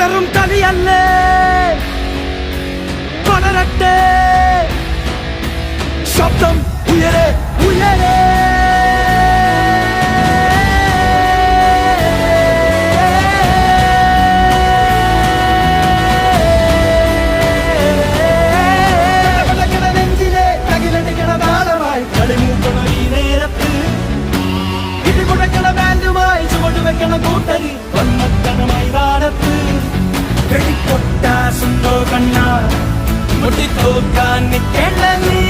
പലരും കളിയല്ലേ പലരട്ടെ ശബ്ദം ഉയരെ ഉയരെ നെഞ്ചിലെ തകിലടിക്കണ താളമായി കളിമൂക്കണ ഈ നേരത്ത് ഇടിമുഴക്കണ ബാൻഡുമായി ചുവടുവെക്കണ കൂട്ടരി വന്നെത്തണ മൈതാനത്ത് വെടിക്കൊട്ടാസുണ്ടോ കണ്ണ മുട്ടിത്തോക്കാൻ നിൽക്കേണ്ട നീ